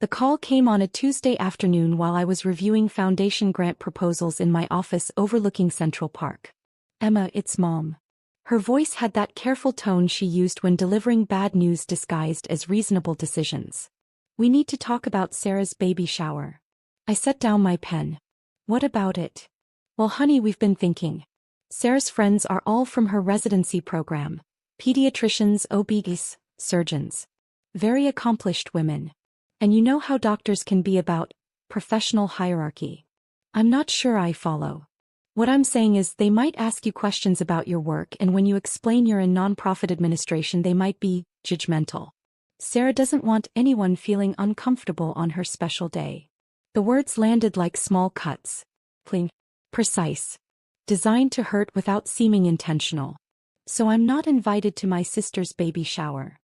The call came on a Tuesday afternoon while I was reviewing foundation grant proposals in my office overlooking Central Park. Emma, it's Mom. Her voice had that careful tone she used when delivering bad news disguised as reasonable decisions. We need to talk about Sarah's baby shower. I set down my pen. What about it? Well, honey, we've been thinking. Sarah's friends are all from her residency program. Pediatricians, OBs, surgeons. Very accomplished women. And you know how doctors can be about professional hierarchy. I'm not sure I follow. What I'm saying is they might ask you questions about your work, and when you explain you're in nonprofit administration they might be judgmental. Sarah doesn't want anyone feeling uncomfortable on her special day. The words landed like small cuts. Clean. Precise. Designed to hurt without seeming intentional. So I'm not invited to my sister's baby shower.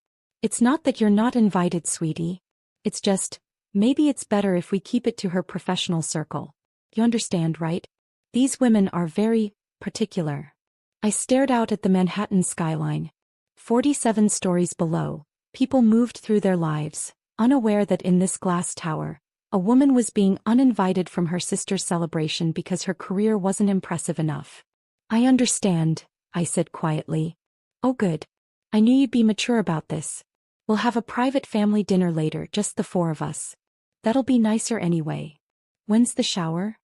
It's not that you're not invited, sweetie. It's just, maybe it's better if we keep it to her professional circle. You understand, right? These women are very particular. I stared out at the Manhattan skyline. 47 stories below, people moved through their lives, unaware that in this glass tower, a woman was being uninvited from her sister's celebration because her career wasn't impressive enough. I understand, I said quietly. Oh good. I knew you'd be mature about this. We'll have a private family dinner later, just the four of us. That'll be nicer anyway. When's the shower?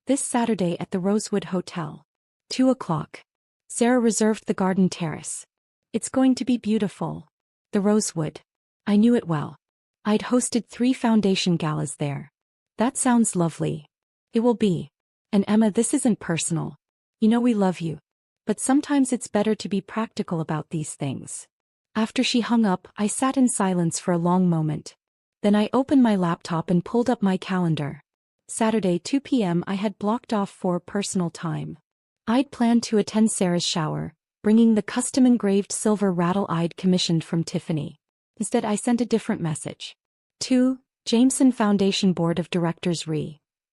This Saturday at the Rosewood Hotel. 2 o'clock. Sarah reserved the garden terrace. It's going to be beautiful. The Rosewood. I knew it well. I'd hosted 3 foundation galas there. That sounds lovely. It will be. And Emma, this isn't personal. You know we love you. But sometimes it's better to be practical about these things. After she hung up, I sat in silence for a long moment. Then I opened my laptop and pulled up my calendar. Saturday 2 p.m. I had blocked off for personal time. I'd planned to attend Sarah's shower, bringing the custom-engraved silver rattle I'd commissioned from Tiffany. Instead I sent a different message. 2. Jameson Foundation Board of Directors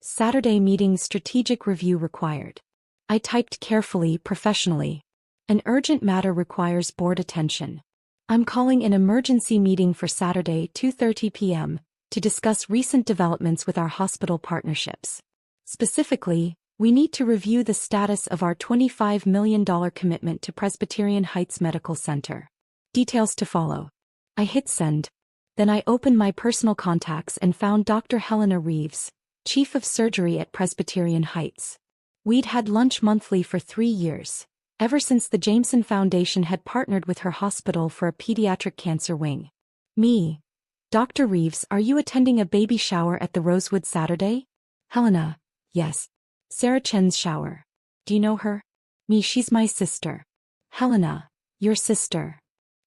Saturday meeting strategic review required. I typed carefully, professionally. An urgent matter requires board attention. I'm calling an emergency meeting for Saturday 2:30 p.m. to discuss recent developments with our hospital partnerships. Specifically, we need to review the status of our $25 million commitment to Presbyterian Heights Medical Center. Details to follow. I hit send. Then I opened my personal contacts and found Dr. Helena Reeves, Chief of Surgery at Presbyterian Heights. We'd had lunch monthly for 3 years. Ever since the Jameson Foundation had partnered with her hospital for a pediatric cancer wing. Me. Dr. Reeves, are you attending a baby shower at the Rosewood Saturday? Helena. Yes. Sarah Chen's shower. Do you know her? Me, she's my sister. Helena. Your sister.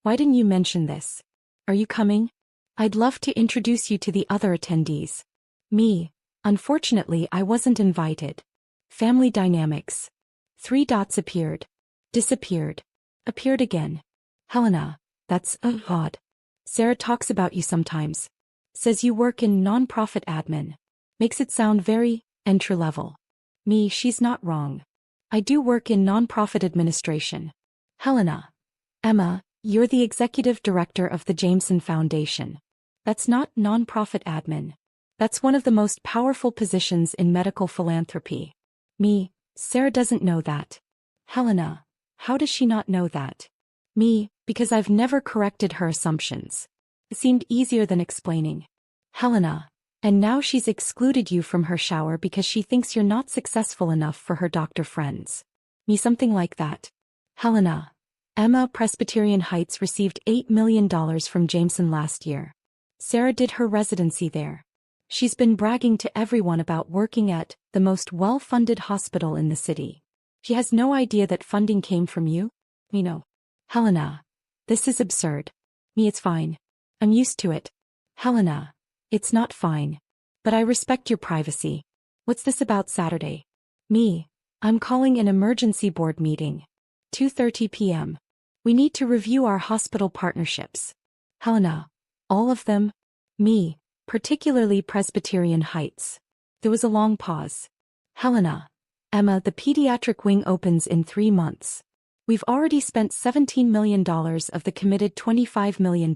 Why didn't you mention this? Are you coming? I'd love to introduce you to the other attendees. Me. Unfortunately, I wasn't invited. Family dynamics. 3 dots appeared. Disappeared. Appeared again. Helena. That's odd. Sarah talks about you sometimes. Says you work in nonprofit admin. Makes it sound very entry-level. Me, she's not wrong. I do work in nonprofit administration. Helena. Emma, you're the executive director of the Jameson Foundation. That's not nonprofit admin. That's one of the most powerful positions in medical philanthropy. Me, Sarah doesn't know that. Helena. How does she not know that? Me, because I've never corrected her assumptions. It seemed easier than explaining. Helena. And now she's excluded you from her shower because she thinks you're not successful enough for her doctor friends. Me, something like that. Helena. Emma, Presbyterian Heights received $8 million from Jameson last year. Sarah did her residency there. She's been bragging to everyone about working at the most well-funded hospital in the city. She has no idea that funding came from you? Me, no. Helena. This is absurd. Me, it's fine. I'm used to it. Helena. It's not fine. But I respect your privacy. What's this about Saturday? Me. I'm calling an emergency board meeting. 2:30 p.m. We need to review our hospital partnerships. Helena. All of them? Me. Particularly Presbyterian Heights. There was a long pause. Helena. Emma, the pediatric wing opens in 3 months. We've already spent $17 million of the committed $25 million.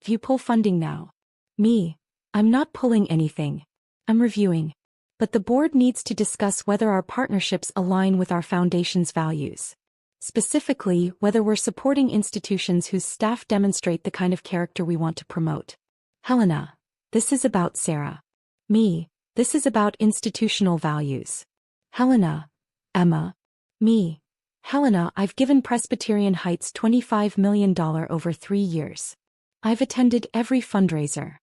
If you pull funding now. Me. I'm not pulling anything. I'm reviewing. But the board needs to discuss whether our partnerships align with our foundation's values. Specifically, whether we're supporting institutions whose staff demonstrate the kind of character we want to promote. Helena, this is about Sarah. Me, this is about institutional values. Helena, Emma, me. Helena, I've given Presbyterian Heights $25 million over 3 years. I've attended every fundraiser.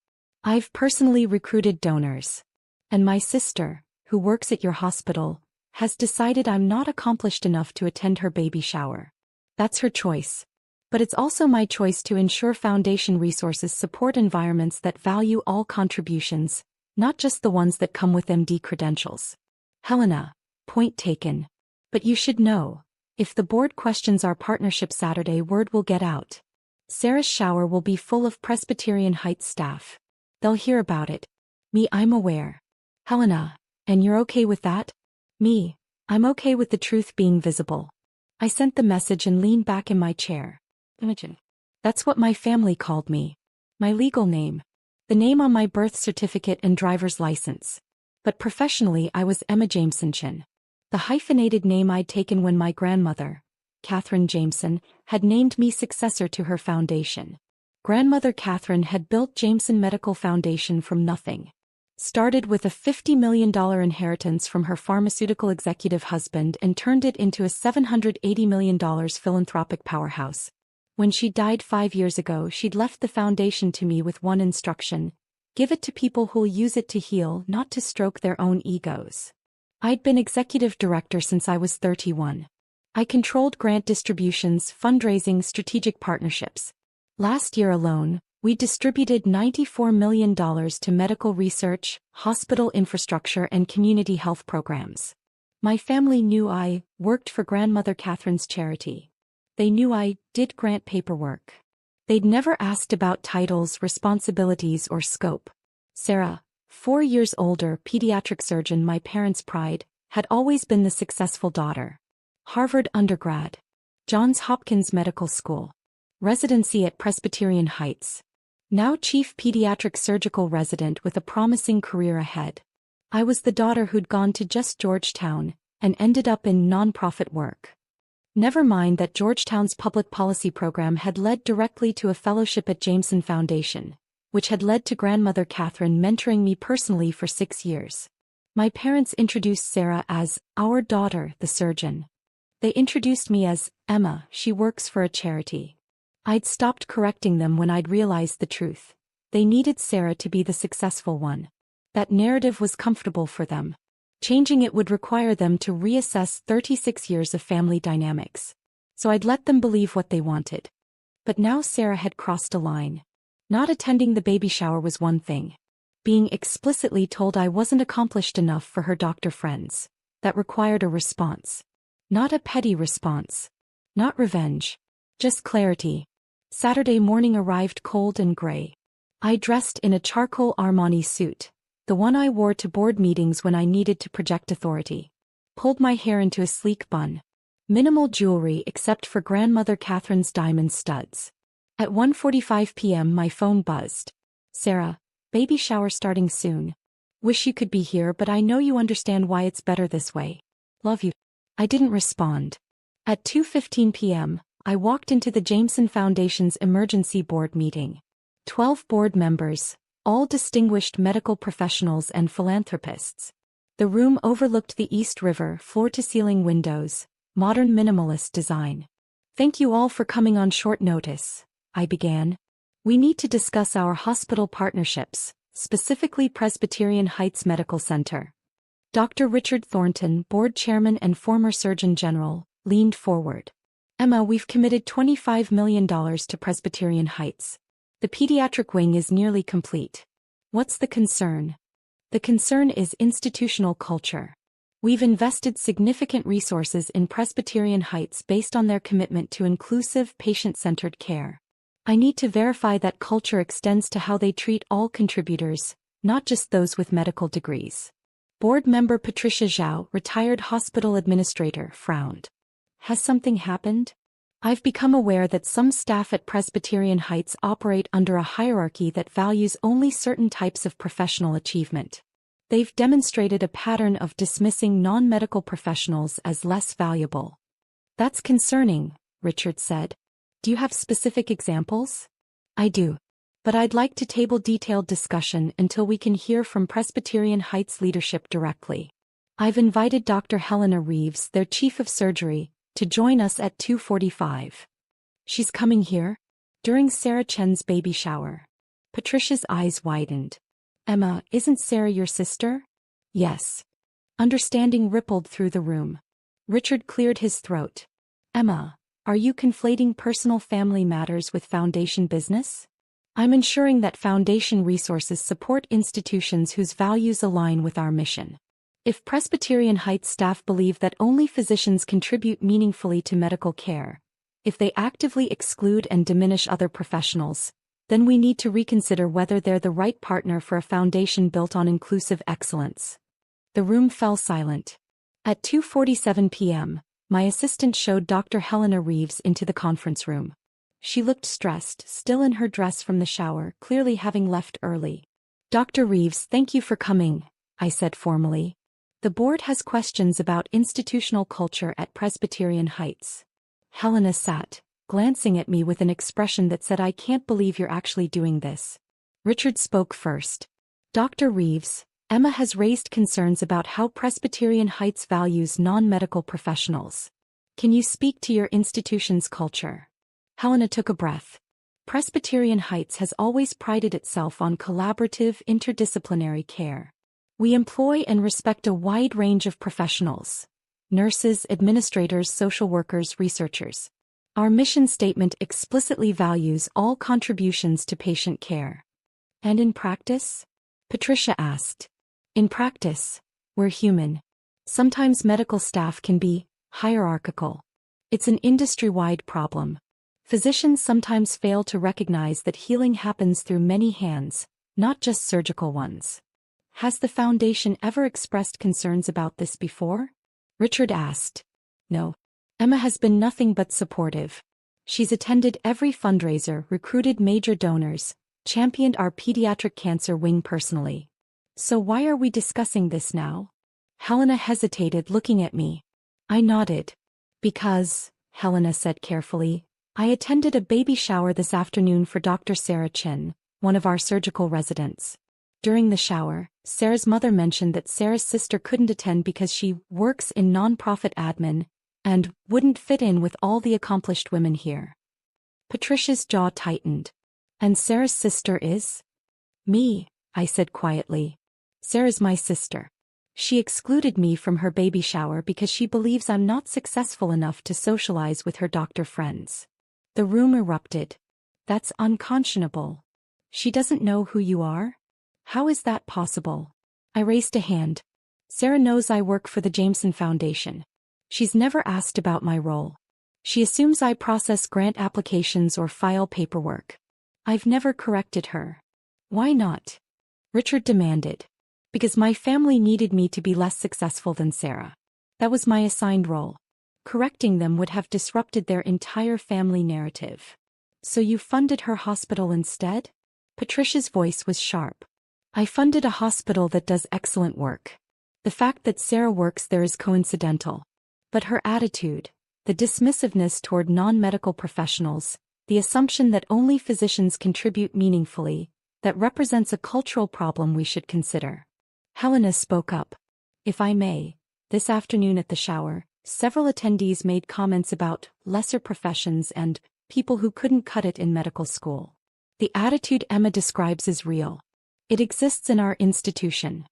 I've personally recruited donors. And my sister, who works at your hospital, has decided I'm not accomplished enough to attend her baby shower. That's her choice. But it's also my choice to ensure foundation resources support environments that value all contributions, not just the ones that come with MD credentials. Helena, point taken. But you should know, if the board questions our partnership Saturday, word will get out. Sarah's shower will be full of Presbyterian Heights staff. They'll hear about it. Me, I'm aware. Helena, and you're okay with that? Me, I'm okay with the truth being visible. I sent the message and leaned back in my chair. Imogen. That's what my family called me. My legal name. The name on my birth certificate and driver's license. But professionally I was Emma Jameson. The hyphenated name I'd taken when my grandmother, Catherine Jameson, had named me successor to her foundation. Grandmother Catherine had built Jameson Medical Foundation from nothing. Started with a $50 million inheritance from her pharmaceutical executive husband and turned it into a $780 million philanthropic powerhouse. When she died 5 years ago, she'd left the foundation to me with one instruction: give it to people who'll use it to heal, not to stroke their own egos. I'd been executive director since I was 31. I controlled grant distributions, fundraising, strategic partnerships. Last year alone, we distributed $94 million to medical research, hospital infrastructure, and community health programs. My family knew I worked for Grandmother Catherine's charity. They knew I did grant paperwork. They'd never asked about titles, responsibilities, or scope. Sarah, 4 years older, pediatric surgeon, my parents' pride, had always been the successful daughter. Harvard undergrad. Johns Hopkins Medical School. Residency at Presbyterian Heights. Now chief pediatric surgical resident with a promising career ahead. I was the daughter who'd gone to just Georgetown and ended up in nonprofit work. Never mind that Georgetown's public policy program had led directly to a fellowship at Jameson Foundation, which had led to Grandmother Catherine mentoring me personally for 6 years. My parents introduced Sarah as our daughter, the surgeon. They introduced me as Emma, she works for a charity. I'd stopped correcting them when I'd realized the truth. They needed Sarah to be the successful one. That narrative was comfortable for them. Changing it would require them to reassess 36 years of family dynamics. So I'd let them believe what they wanted. But now Sarah had crossed a line. Not attending the baby shower was one thing. Being explicitly told I wasn't accomplished enough for her doctor friends. That required a response. Not a petty response. Not revenge. Just clarity. Saturday morning arrived cold and gray. I dressed in a charcoal Armani suit, the one I wore to board meetings when I needed to project authority. Pulled my hair into a sleek bun. Minimal jewelry except for Grandmother Catherine's diamond studs. At 1:45 p.m. my phone buzzed. Sarah, baby shower starting soon. Wish you could be here, but I know you understand why it's better this way. Love you. I didn't respond. At 2:15 p.m., I walked into the Jameson Foundation's emergency board meeting. 12 board members, all distinguished medical professionals and philanthropists. The room overlooked the East River, floor-to-ceiling windows, modern minimalist design. Thank you all for coming on short notice, I began. We need to discuss our hospital partnerships, specifically Presbyterian Heights Medical Center. Dr. Richard Thornton, board chairman and former Surgeon General, leaned forward. Emma, we've committed $25 million to Presbyterian Heights. The pediatric wing is nearly complete. What's the concern? The concern is institutional culture. We've invested significant resources in Presbyterian Heights based on their commitment to inclusive, patient-centered care. I need to verify that culture extends to how they treat all contributors, not just those with medical degrees. Board member Patricia Zhao, retired hospital administrator, frowned. Has something happened? I've become aware that some staff at Presbyterian Heights operate under a hierarchy that values only certain types of professional achievement. They've demonstrated a pattern of dismissing non-medical professionals as less valuable. That's concerning, Richard said. Do you have specific examples? I do. But I'd like to table detailed discussion until we can hear from Presbyterian Heights leadership directly. I've invited Dr. Helena Reeves, their chief of surgery, to join us at 2:45. She's coming here? During Sarah Chen's baby shower. Patricia's eyes widened. Emma, isn't Sarah your sister? Yes. Understanding rippled through the room. Richard cleared his throat. Emma, are you conflating personal family matters with foundation business? I'm ensuring that foundation resources support institutions whose values align with our mission. If Presbyterian Heights staff believe that only physicians contribute meaningfully to medical care, if they actively exclude and diminish other professionals, then we need to reconsider whether they're the right partner for a foundation built on inclusive excellence. The room fell silent. At 2:47 p.m., my assistant showed Dr. Helena Reeves into the conference room. She looked stressed, still in her dress from the shower, clearly having left early. Dr. Reeves, thank you for coming, I said formally. The board has questions about institutional culture at Presbyterian Heights. Helena sat, glancing at me with an expression that said, I can't believe you're actually doing this. Richard spoke first. Dr. Reeves, Emma has raised concerns about how Presbyterian Heights values non-medical professionals. Can you speak to your institution's culture? Helena took a breath. Presbyterian Heights has always prided itself on collaborative, interdisciplinary care. We employ and respect a wide range of professionals: nurses, administrators, social workers, researchers. Our mission statement explicitly values all contributions to patient care. And in practice? Patricia asked. In practice, we're human. Sometimes medical staff can be hierarchical. It's an industry-wide problem. Physicians sometimes fail to recognize that healing happens through many hands, not just surgical ones. Has the foundation ever expressed concerns about this before? Richard asked. No. Emma has been nothing but supportive. She's attended every fundraiser, recruited major donors, championed our pediatric cancer wing personally. So why are we discussing this now? Helena hesitated, looking at me. I nodded. Because, Helena said carefully, I attended a baby shower this afternoon for Dr. Sarah Chen, one of our surgical residents. During the shower, Sarah's mother mentioned that Sarah's sister couldn't attend because she works in nonprofit admin and wouldn't fit in with all the accomplished women here. Patricia's jaw tightened. And Sarah's sister is? Me, I said quietly. Sarah's my sister. She excluded me from her baby shower because she believes I'm not successful enough to socialize with her doctor friends. The room erupted. That's unconscionable. She doesn't know who you are? How is that possible? I raised a hand. Sarah knows I work for the Jameson Foundation. She's never asked about my role. She assumes I process grant applications or file paperwork. I've never corrected her. Why not? Richard demanded. Because my family needed me to be less successful than Sarah. That was my assigned role. Correcting them would have disrupted their entire family narrative. So you funded her hospital instead? Patricia's voice was sharp. I funded a hospital that does excellent work. The fact that Sarah works there is coincidental. But her attitude, the dismissiveness toward non-medical professionals, the assumption that only physicians contribute meaningfully, that represents a cultural problem we should consider. Helena spoke up. If I may, this afternoon at the shower, several attendees made comments about lesser professions and people who couldn't cut it in medical school. The attitude Emma describes is real. It exists in our institution.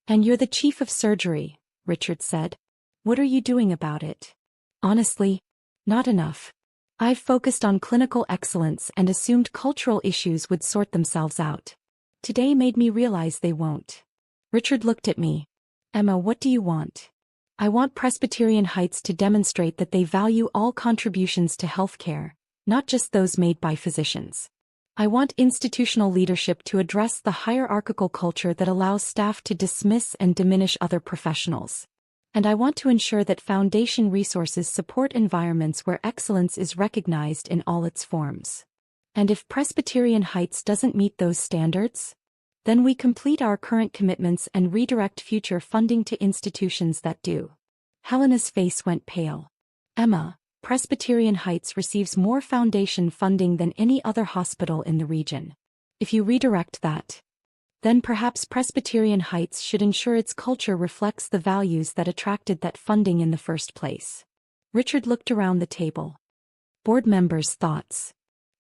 And you're the chief of surgery, Richard said. What are you doing about it? Honestly, not enough. I've focused on clinical excellence and assumed cultural issues would sort themselves out. Today made me realize they won't. Richard looked at me. Emma, what do you want? I want Presbyterian Heights to demonstrate that they value all contributions to healthcare, not just those made by physicians. I want institutional leadership to address the hierarchical culture that allows staff to dismiss and diminish other professionals. And I want to ensure that foundation resources support environments where excellence is recognized in all its forms. And if Presbyterian Heights doesn't meet those standards, then we complete our current commitments and redirect future funding to institutions that do. Helena's face went pale. Emma, Presbyterian Heights receives more foundation funding than any other hospital in the region. If you redirect that, then perhaps Presbyterian Heights should ensure its culture reflects the values that attracted that funding in the first place. Richard looked around the table. Board members' thoughts.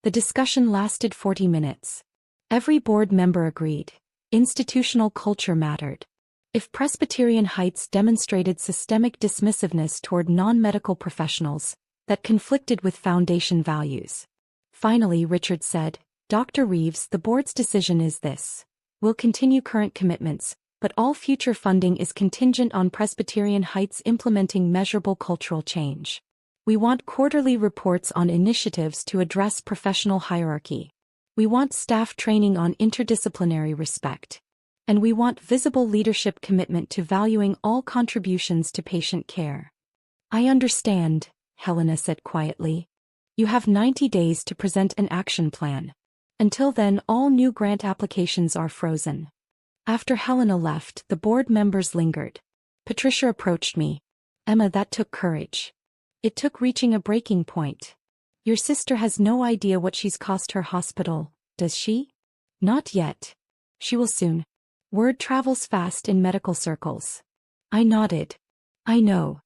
The discussion lasted 40 minutes. Every board member agreed. Institutional culture mattered. If Presbyterian Heights demonstrated systemic dismissiveness toward non-medical professionals, that conflicted with foundation values. Finally, Richard said, Dr. Reeves, the board's decision is this. We'll continue current commitments, but all future funding is contingent on Presbyterian Heights implementing measurable cultural change. We want quarterly reports on initiatives to address professional hierarchy. We want staff training on interdisciplinary respect. And we want visible leadership commitment to valuing all contributions to patient care. I understand, Helena said quietly. You have 90 days to present an action plan. Until then, all new grant applications are frozen. After Helena left, the board members lingered. Patricia approached me. Emma, that took courage. It took reaching a breaking point. Your sister has no idea what she's cost her hospital, does she? Not yet. She will soon. Word travels fast in medical circles. I nodded. I know.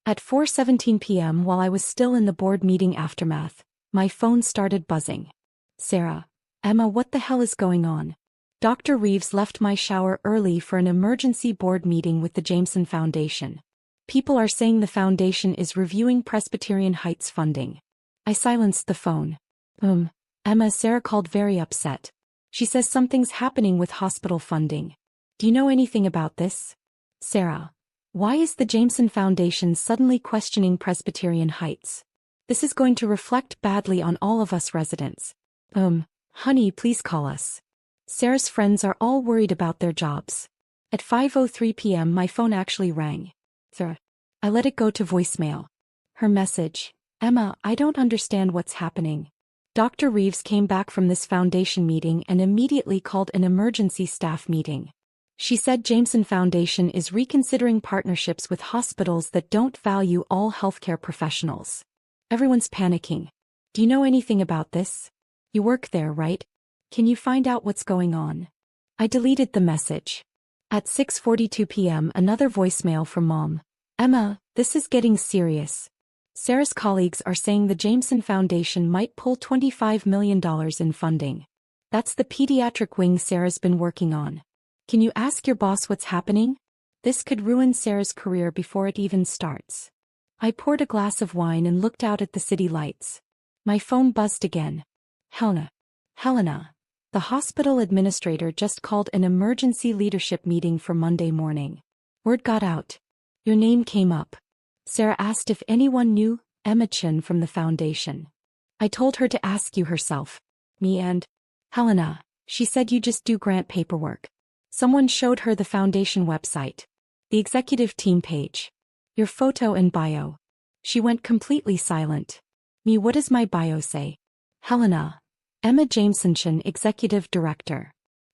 At 4:17 p.m. while I was still in the board meeting aftermath, my phone started buzzing. Sarah. Emma, what the hell is going on? Dr. Reeves left my shower early for an emergency board meeting with the Jameson Foundation. People are saying the foundation is reviewing Presbyterian Heights funding. I silenced the phone. Emma, Sarah called very upset. She says something's happening with hospital funding. Do you know anything about this? Sarah. Why is the Jameson Foundation suddenly questioning Presbyterian Heights? This is going to reflect badly on all of us residents. Honey, please call us. Sarah's friends are all worried about their jobs. At 5:03 p.m. my phone actually rang. I let it go to voicemail. Her message. Emma, I don't understand what's happening. Dr. Reeves came back from this foundation meeting and immediately called an emergency staff meeting. She said Jameson Foundation is reconsidering partnerships with hospitals that don't value all healthcare professionals. Everyone's panicking. Do you know anything about this? You work there, right? Can you find out what's going on? I deleted the message. At 6:42 p.m. another voicemail from Mom. Emma, this is getting serious. Sarah's colleagues are saying the Jameson Foundation might pull $25 million in funding. That's the pediatric wing Sarah's been working on. Can you ask your boss what's happening? This could ruin Sarah's career before it even starts. I poured a glass of wine and looked out at the city lights. My phone buzzed again. Helena. The hospital administrator just called an emergency leadership meeting for Monday morning. Word got out. Your name came up. Sarah asked if anyone knew Emma Chin from the foundation. I told her to ask you herself. Me and Helena. She said you just do grant paperwork. Someone showed her the foundation website. The executive team page. Your photo and bio. She went completely silent. Me, what does my bio say? Helena. Emma Jameson, Executive Director.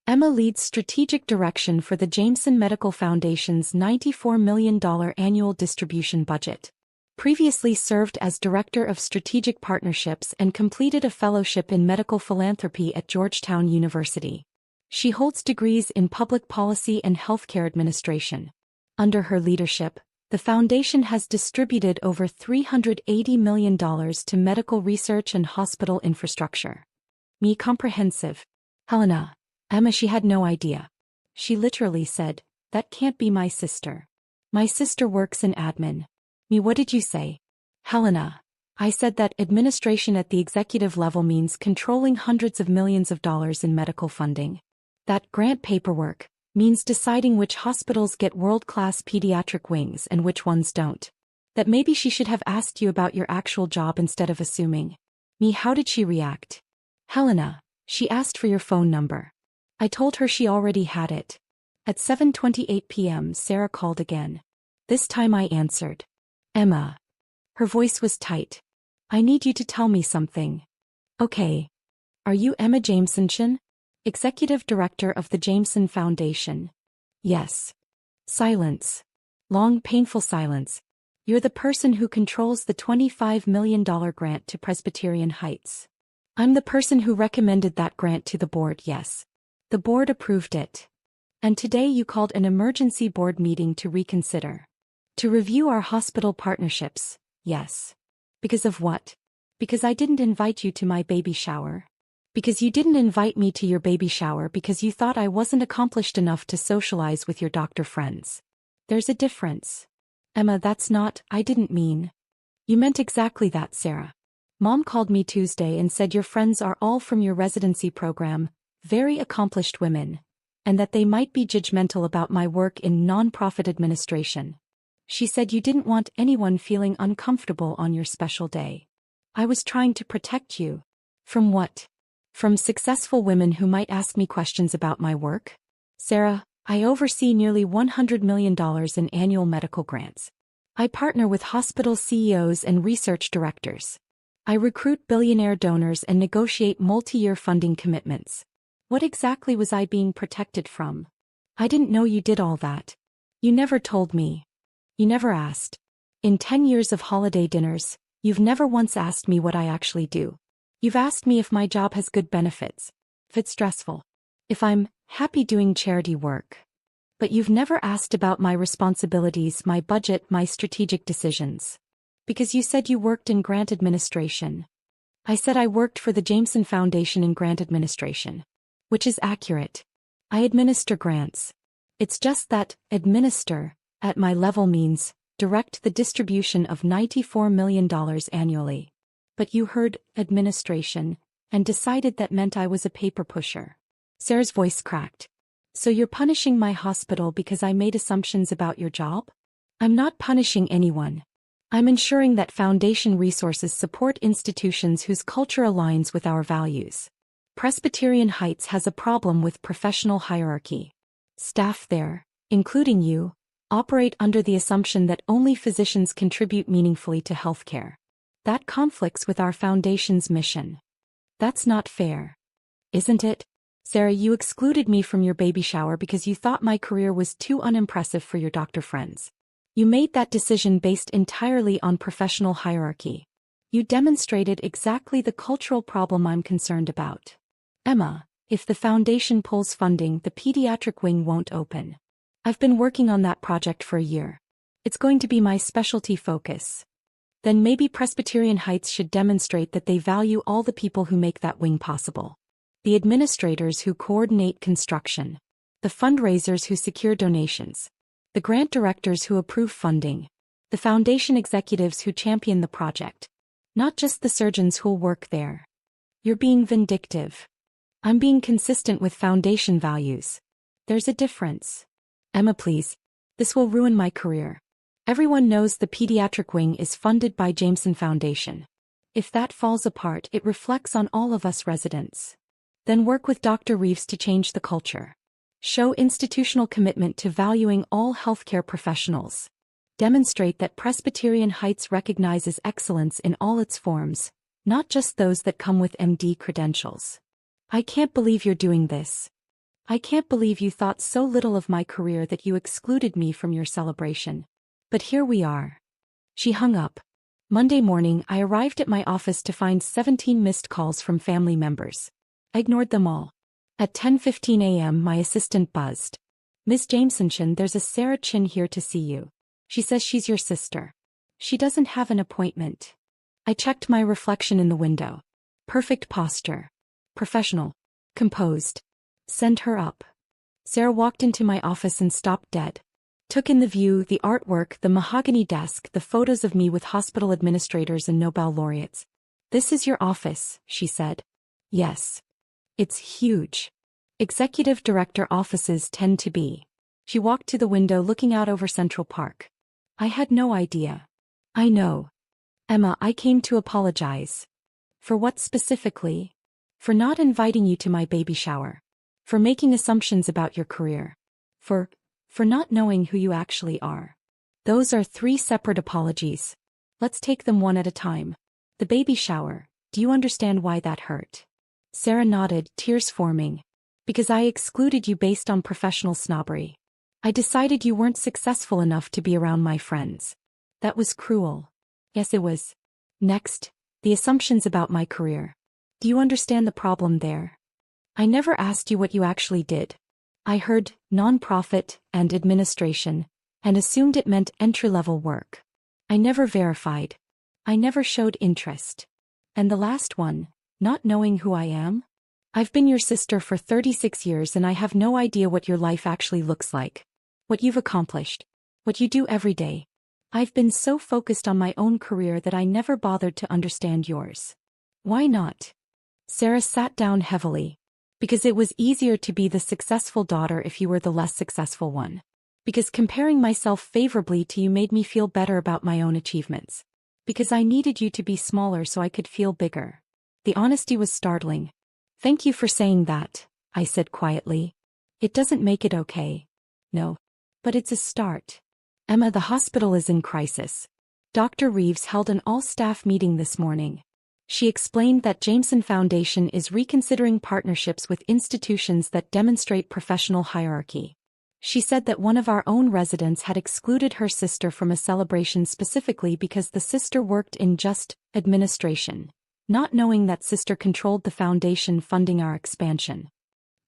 Emma leads strategic direction for the Jameson Medical Foundation's $94 million annual distribution budget. Previously served as Director of Strategic Partnerships and completed a fellowship in medical philanthropy at Georgetown University. She holds degrees in public policy and healthcare administration. Under her leadership, the foundation has distributed over $380 million to medical research and hospital infrastructure. Me, comprehensive. Helena. Emma, she had no idea. She literally said, that can't be my sister. My sister works in admin. Me, what did you say? Helena. I said that administration at the executive level means controlling hundreds of millions of dollars in medical funding. That grant paperwork means deciding which hospitals get world-class pediatric wings and which ones don't. That maybe she should have asked you about your actual job instead of assuming. Me, how did she react? Helena. She asked for your phone number. I told her she already had it. At 7:28 p.m. Sarah called again. This time I answered. Emma. Her voice was tight. I need you to tell me something. Okay. Are you Emma Jameson, Executive Director of the Jameson Foundation? Yes. Silence. Long, painful silence. You're the person who controls the $25 million grant to Presbyterian Heights. I'm the person who recommended that grant to the board, yes. The board approved it. And today you called an emergency board meeting to reconsider. To review our hospital partnerships, yes. Because of what? Because I didn't invite you to my baby shower. Because you didn't invite me to your baby shower because you thought I wasn't accomplished enough to socialize with your doctor friends. There's a difference. Emma, that's not, I didn't mean. You meant exactly that, Sarah. Mom called me Tuesday and said your friends are all from your residency program, very accomplished women, and that they might be judgmental about my work in nonprofit administration. She said you didn't want anyone feeling uncomfortable on your special day. I was trying to protect you. From what? From successful women who might ask me questions about my work? Sarah, I oversee nearly $100 million in annual medical grants. I partner with hospital CEOs and research directors. I recruit billionaire donors and negotiate multi-year funding commitments. What exactly was I being protected from? I didn't know you did all that. You never told me. You never asked. In 10 years of holiday dinners, you've never once asked me what I actually do. You've asked me if my job has good benefits, if it's stressful, if I'm happy doing charity work. But you've never asked about my responsibilities, my budget, my strategic decisions. Because you said you worked in grant administration. I said I worked for the Jameson Foundation in grant administration. Which is accurate. I administer grants. It's just that, administer, at my level means, direct the distribution of $94 million annually. But you heard, administration, and decided that meant I was a paper pusher. Sarah's voice cracked. So you're punishing my hospital because I made assumptions about your job? I'm not punishing anyone. I'm ensuring that foundation resources support institutions whose culture aligns with our values. Presbyterian Heights has a problem with professional hierarchy. Staff there, including you, operate under the assumption that only physicians contribute meaningfully to healthcare. That conflicts with our foundation's mission. That's not fair. Isn't it? Sarah, you excluded me from your baby shower because you thought my career was too unimpressive for your doctor friends. You made that decision based entirely on professional hierarchy. You demonstrated exactly the cultural problem I'm concerned about. Emma, if the foundation pulls funding, the pediatric wing won't open. I've been working on that project for a year. It's going to be my specialty focus. Then maybe Presbyterian Heights should demonstrate that they value all the people who make that wing possible. The administrators who coordinate construction. The fundraisers who secure donations. The grant directors who approve funding. The foundation executives who champion the project. Not just the surgeons who'll work there. You're being vindictive. I'm being consistent with foundation values. There's a difference. Emma, please. This will ruin my career. Everyone knows the pediatric wing is funded by Jameson Foundation. If that falls apart, it reflects on all of us residents. Then work with Dr. Reeves to change the culture. Show institutional commitment to valuing all healthcare professionals. Demonstrate that Presbyterian Heights recognizes excellence in all its forms, not just those that come with MD credentials. I can't believe you're doing this. I can't believe you thought so little of my career that you excluded me from your celebration. But here we are. She hung up. Monday morning, I arrived at my office to find 17 missed calls from family members. I ignored them all. At 10:15 a.m., my assistant buzzed. Miss Jameson, there's a Sarah Chin here to see you. She says she's your sister. She doesn't have an appointment. I checked my reflection in the window. Perfect posture. Professional. Composed. Send her up. Sarah walked into my office and stopped dead. Took in the view, the artwork, the mahogany desk, the photos of me with hospital administrators and Nobel laureates. This is your office, she said. Yes. It's huge. Executive director offices tend to be. She walked to the window looking out over Central Park. I had no idea. I know. Emma, I came to apologize. For what specifically? For not inviting you to my baby shower. For making assumptions about your career. For not knowing who you actually are. Those are three separate apologies. Let's take them one at a time. The baby shower, do you understand why that hurt? Sarah nodded, tears forming. Because I excluded you based on professional snobbery. I decided you weren't successful enough to be around my friends. That was cruel. Yes, it was. Next, the assumptions about my career. Do you understand the problem there? I never asked you what you actually did. I heard nonprofit and administration, and assumed it meant entry-level work. I never verified. I never showed interest. And the last one, not knowing who I am? I've been your sister for 36 years and I have no idea what your life actually looks like. What you've accomplished. What you do every day. I've been so focused on my own career that I never bothered to understand yours. Why not? Sarah sat down heavily. Because it was easier to be the successful daughter if you were the less successful one. Because comparing myself favorably to you made me feel better about my own achievements. Because I needed you to be smaller so I could feel bigger. The honesty was startling. Thank you for saying that, I said quietly. It doesn't make it okay. No. But it's a start. Emma, the hospital is in crisis. Dr. Reeves held an all-staff meeting this morning. She explained that Jameson Foundation is reconsidering partnerships with institutions that demonstrate professional hierarchy. She said that one of our own residents had excluded her sister from a celebration specifically because the sister worked in just administration, not knowing that sister controlled the foundation funding our expansion.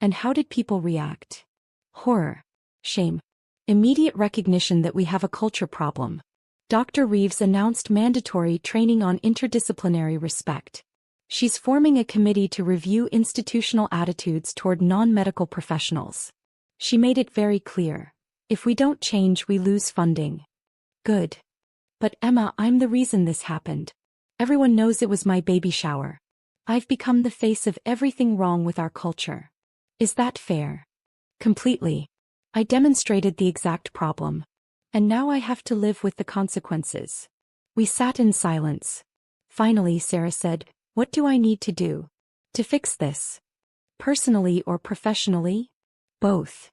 And how did people react? Horror. Shame. Immediate recognition that we have a culture problem. Dr. Reeves announced mandatory training on interdisciplinary respect. She's forming a committee to review institutional attitudes toward non-medical professionals. She made it very clear. If we don't change, we lose funding. Good. But Emma, I'm the reason this happened. Everyone knows it was my baby shower. I've become the face of everything wrong with our culture. Is that fair? Completely. I demonstrated the exact problem. And now I have to live with the consequences. We sat in silence. Finally, Sarah said, what do I need to do to fix this? Personally or professionally? Both.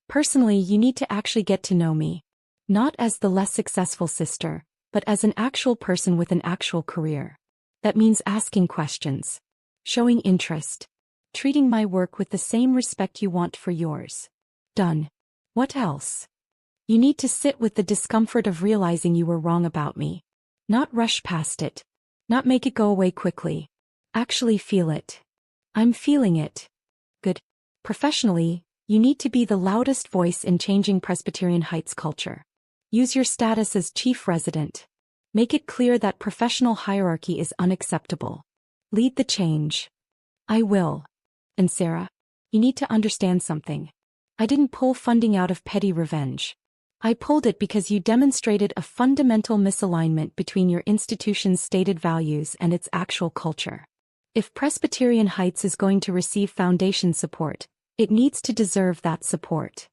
Personally, you need to actually get to know me. Not as the less successful sister, but as an actual person with an actual career. That means asking questions. Showing interest. Treating my work with the same respect you want for yours. Done. What else? You need to sit with the discomfort of realizing you were wrong about me. Not rush past it. Not make it go away quickly. Actually feel it. I'm feeling it. Good. Professionally, you need to be the loudest voice in changing Presbyterian Heights culture. Use your status as chief resident. Make it clear that professional hierarchy is unacceptable. Lead the change. I will. And Sarah, you need to understand something. I didn't pull funding out of petty revenge. I pulled it because you demonstrated a fundamental misalignment between your institution's stated values and its actual culture. If Presbyterian Heights is going to receive foundation support, it needs to deserve that support.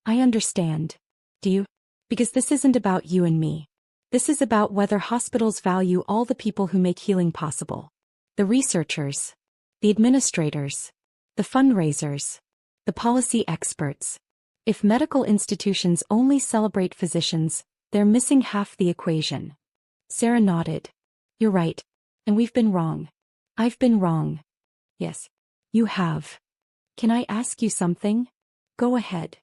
I understand. Do you? Because this isn't about you and me. This is about whether hospitals value all the people who make healing possible. The researchers. The administrators. The fundraisers. The policy experts. If medical institutions only celebrate physicians, they're missing half the equation. Sarah nodded. You're right. And we've been wrong. I've been wrong. Yes. You have. Can I ask you something? Go ahead.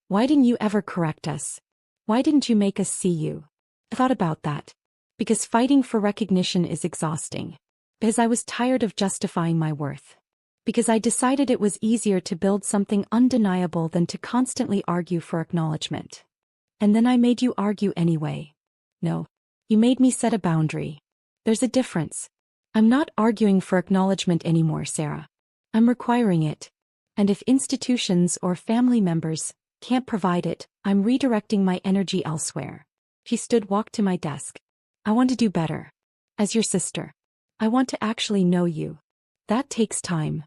Why didn't you ever correct us? Why didn't you make us see you? I thought about that. Because fighting for recognition is exhausting. Because I was tired of justifying my worth. Because I decided it was easier to build something undeniable than to constantly argue for acknowledgement. And then I made you argue anyway. No. You made me set a boundary. There's a difference. I'm not arguing for acknowledgement anymore, Sarah. I'm requiring it. And if institutions or family members can't provide it, I'm redirecting my energy elsewhere. She walked to my desk. I want to do better. As your sister. I want to actually know you. That takes time.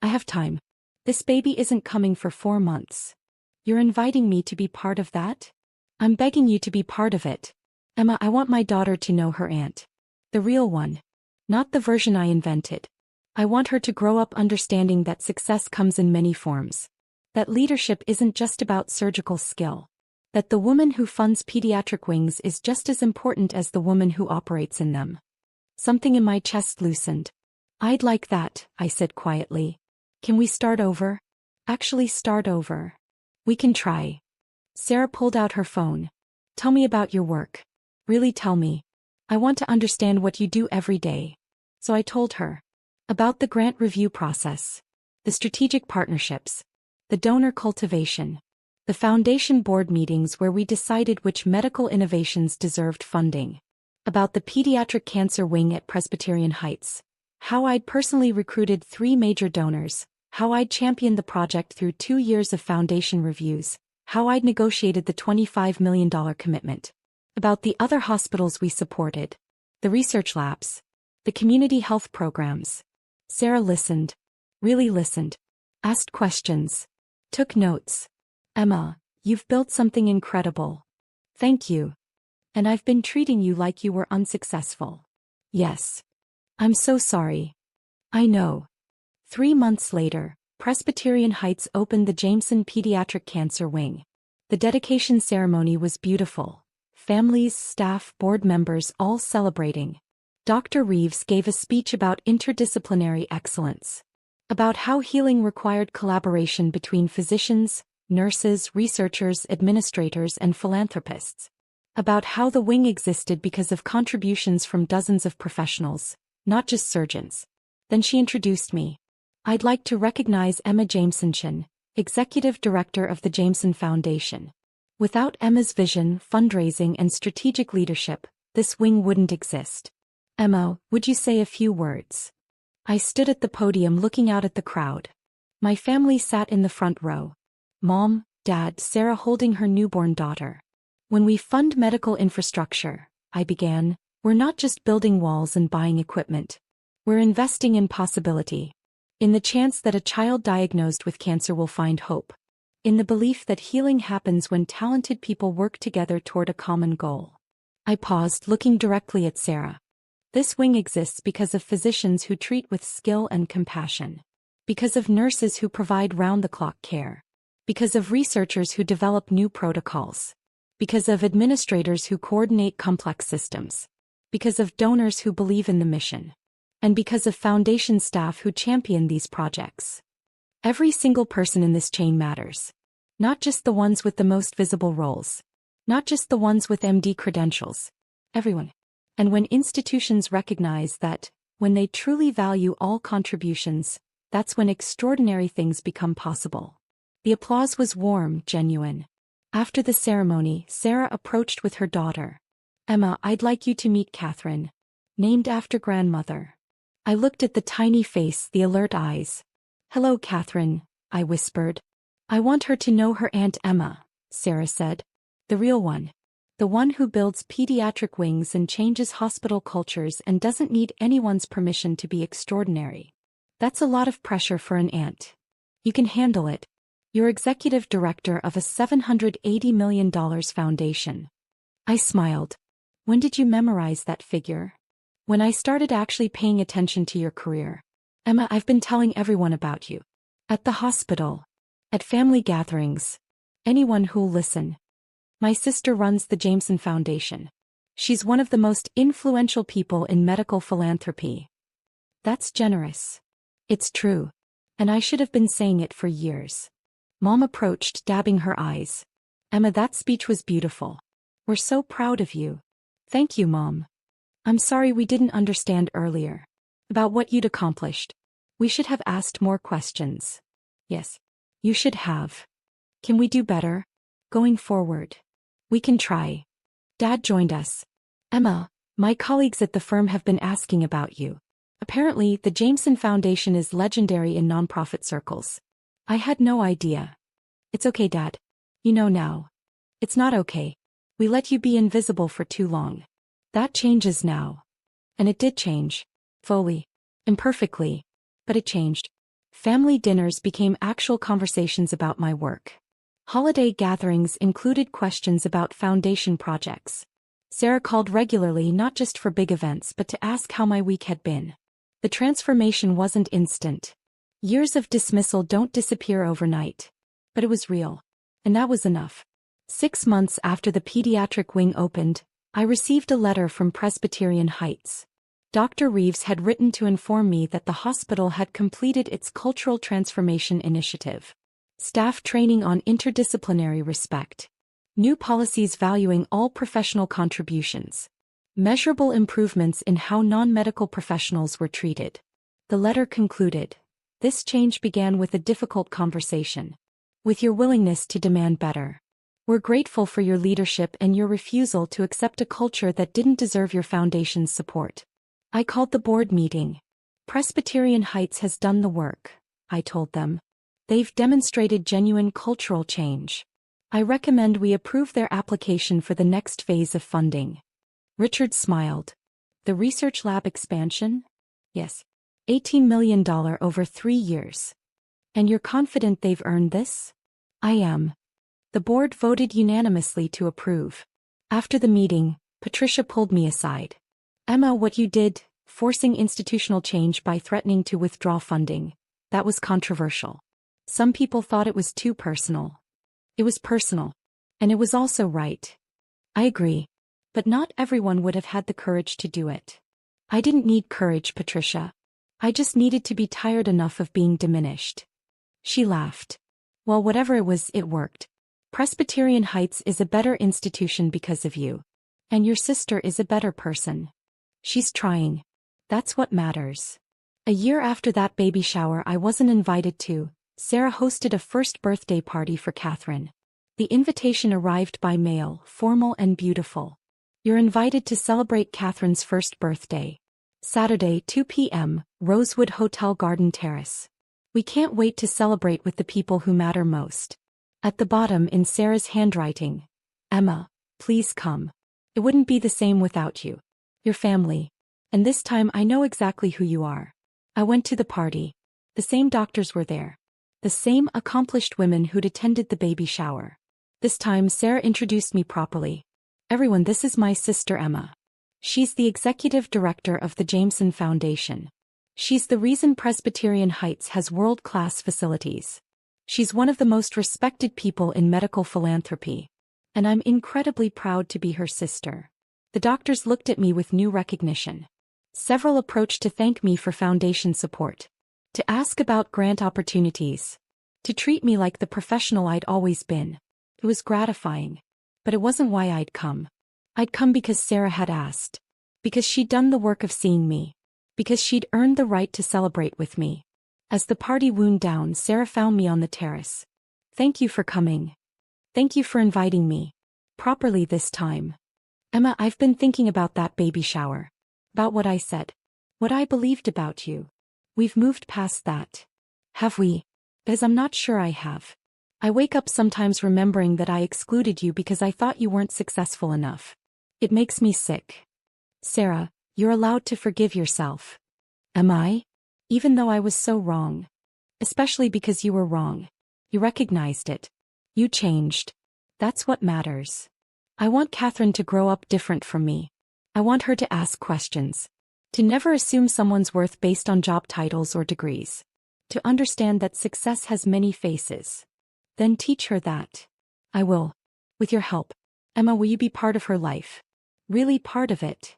I have time. This baby isn't coming for 4 months. You're inviting me to be part of that? I'm begging you to be part of it. Emma, I want my daughter to know her aunt. The real one. Not the version I invented. I want her to grow up understanding that success comes in many forms. That leadership isn't just about surgical skill. That the woman who funds pediatric wings is just as important as the woman who operates in them. Something in my chest loosened. I'd like that, I said quietly. Can we start over? Actually start over. We can try. Sarah pulled out her phone. Tell me about your work. Really tell me. I want to understand what you do every day. So I told her. About the grant review process. The strategic partnerships. The donor cultivation. The foundation board meetings where we decided which medical innovations deserved funding. About the pediatric cancer wing at Presbyterian Heights. How I'd personally recruited 3 major donors. How I'd championed the project through 2 years of foundation reviews. How I'd negotiated the $25 million commitment. About the other hospitals we supported. The research labs. The community health programs. Sarah listened. Really listened. Asked questions. Took notes. Emma, you've built something incredible. Thank you. And I've been treating you like you were unsuccessful. Yes. I'm so sorry. I know. 3 months later, Presbyterian Heights opened the Jameson Pediatric Cancer Wing. The dedication ceremony was beautiful. Families, staff, board members all celebrating. Dr. Reeves gave a speech about interdisciplinary excellence. About how healing required collaboration between physicians, nurses, researchers, administrators, and philanthropists. About how the wing existed because of contributions from dozens of professionals, not just surgeons. Then she introduced me. I'd like to recognize Emma Jameson, Executive Director of the Jameson Foundation. Without Emma's vision, fundraising, and strategic leadership, this wing wouldn't exist. Emma, would you say a few words? I stood at the podium looking out at the crowd. My family sat in the front row. Mom, Dad, Sarah holding her newborn daughter. When we fund medical infrastructure, I began, we're not just building walls and buying equipment. We're investing in possibility. In the chance that a child diagnosed with cancer will find hope. In the belief that healing happens when talented people work together toward a common goal. I paused, looking directly at Sarah. This wing exists because of physicians who treat with skill and compassion. Because of nurses who provide round-the-clock care. Because of researchers who develop new protocols. Because of administrators who coordinate complex systems. Because of donors who believe in the mission. And because of foundation staff who champion these projects. Every single person in this chain matters. Not just the ones with the most visible roles. Not just the ones with MD credentials. Everyone. And when institutions recognize that, when they truly value all contributions, that's when extraordinary things become possible. The applause was warm, genuine. After the ceremony, Sarah approached with her daughter. Emma, I'd like you to meet Catherine. Named after grandmother. I looked at the tiny face, the alert eyes. Hello, Catherine, I whispered. I want her to know her Aunt Emma, Sarah said. The real one. The one who builds pediatric wings and changes hospital cultures and doesn't need anyone's permission to be extraordinary. That's a lot of pressure for an aunt. You can handle it. You're executive director of a $780 million foundation. I smiled. When did you memorize that figure? When I started actually paying attention to your career. Emma, I've been telling everyone about you. At the hospital. At family gatherings. Anyone who'll listen. My sister runs the Jameson Foundation. She's one of the most influential people in medical philanthropy. That's generous. It's true. And I should have been saying it for years. Mom approached, dabbing her eyes. Emma, that speech was beautiful. We're so proud of you. Thank you, Mom. I'm sorry we didn't understand earlier. About what you'd accomplished. We should have asked more questions. Yes. You should have. Can we do better? Going forward. We can try. Dad joined us. Emma, my colleagues at the firm have been asking about you. Apparently, the Jameson Foundation is legendary in nonprofit circles. I had no idea. It's okay, Dad. You know now. It's not okay. We let you be invisible for too long. That changes now. And it did change. Fully. Imperfectly. But it changed. Family dinners became actual conversations about my work. Holiday gatherings included questions about foundation projects. Sarah called regularly not just for big events but to ask how my week had been. The transformation wasn't instant. Years of dismissal don't disappear overnight. But it was real. And that was enough. 6 months after the pediatric wing opened, I received a letter from Presbyterian Heights. Dr. Reeves had written to inform me that the hospital had completed its cultural transformation initiative. Staff training on interdisciplinary respect. New policies valuing all professional contributions. Measurable improvements in how non-medical professionals were treated. The letter concluded, "This change began with a difficult conversation. With your willingness to demand better. We're grateful for your leadership and your refusal to accept a culture that didn't deserve your foundation's support." I called the board meeting. "Presbyterian Heights has done the work," I told them. "They've demonstrated genuine cultural change. I recommend we approve their application for the next phase of funding." Richard smiled. "The research lab expansion?" "Yes. $18 million over 3 years. And you're confident they've earned this?" "I am." The board voted unanimously to approve. After the meeting, Patricia pulled me aside. "Emma, what you did, forcing institutional change by threatening to withdraw funding, that was controversial. Some people thought it was too personal." "It was personal. And it was also right." "I agree. But not everyone would have had the courage to do it." "I didn't need courage, Patricia. I just needed to be tired enough of being diminished." She laughed. "Well, whatever it was, it worked. Presbyterian Heights is a better institution because of you. And your sister is a better person. She's trying. That's what matters." A year after that baby shower I wasn't invited to, Sarah hosted a first birthday party for Catherine. The invitation arrived by mail, formal and beautiful. "You're invited to celebrate Catherine's first birthday. Saturday, 2 p.m., Rosewood Hotel Garden Terrace. We can't wait to celebrate with the people who matter most." At the bottom in Sarah's handwriting, "Emma, please come. It wouldn't be the same without you. Your family. And this time I know exactly who you are." I went to the party. The same doctors were there. The same accomplished women who'd attended the baby shower. This time Sarah introduced me properly. "Everyone, this is my sister Emma. She's the executive director of the Jameson Foundation. She's the reason Presbyterian Heights has world-class facilities. She's one of the most respected people in medical philanthropy. And I'm incredibly proud to be her sister." The doctors looked at me with new recognition. Several approached to thank me for foundation support. To ask about grant opportunities. To treat me like the professional I'd always been. It was gratifying. But it wasn't why I'd come. I'd come because Sarah had asked. Because she'd done the work of seeing me. Because she'd earned the right to celebrate with me. As the party wound down, Sarah found me on the terrace. "Thank you for coming. Thank you for inviting me. Properly this time. Emma, I've been thinking about that baby shower. About what I said. What I believed about you. We've moved past that." "Have we?" "Because I'm not sure I have. I wake up sometimes remembering that I excluded you because I thought you weren't successful enough. It makes me sick." "Sarah, you're allowed to forgive yourself." "Am I? Even though I was so wrong. Especially because you were wrong. You recognized it. You changed. That's what matters. I want Catherine to grow up different from me. I want her to ask questions. To never assume someone's worth based on job titles or degrees. To understand that success has many faces. Then teach her that." "I will. With your help. Emma, will you be part of her life? Really part of it?"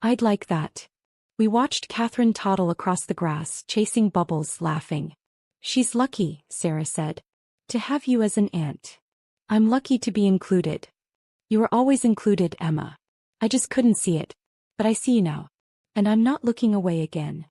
"I'd like that." We watched Catherine toddle across the grass, chasing bubbles, laughing. "She's lucky," Sarah said. "To have you as an aunt." "I'm lucky to be included." "You were always included, Emma. I just couldn't see it. But I see you now. And I'm not looking away again."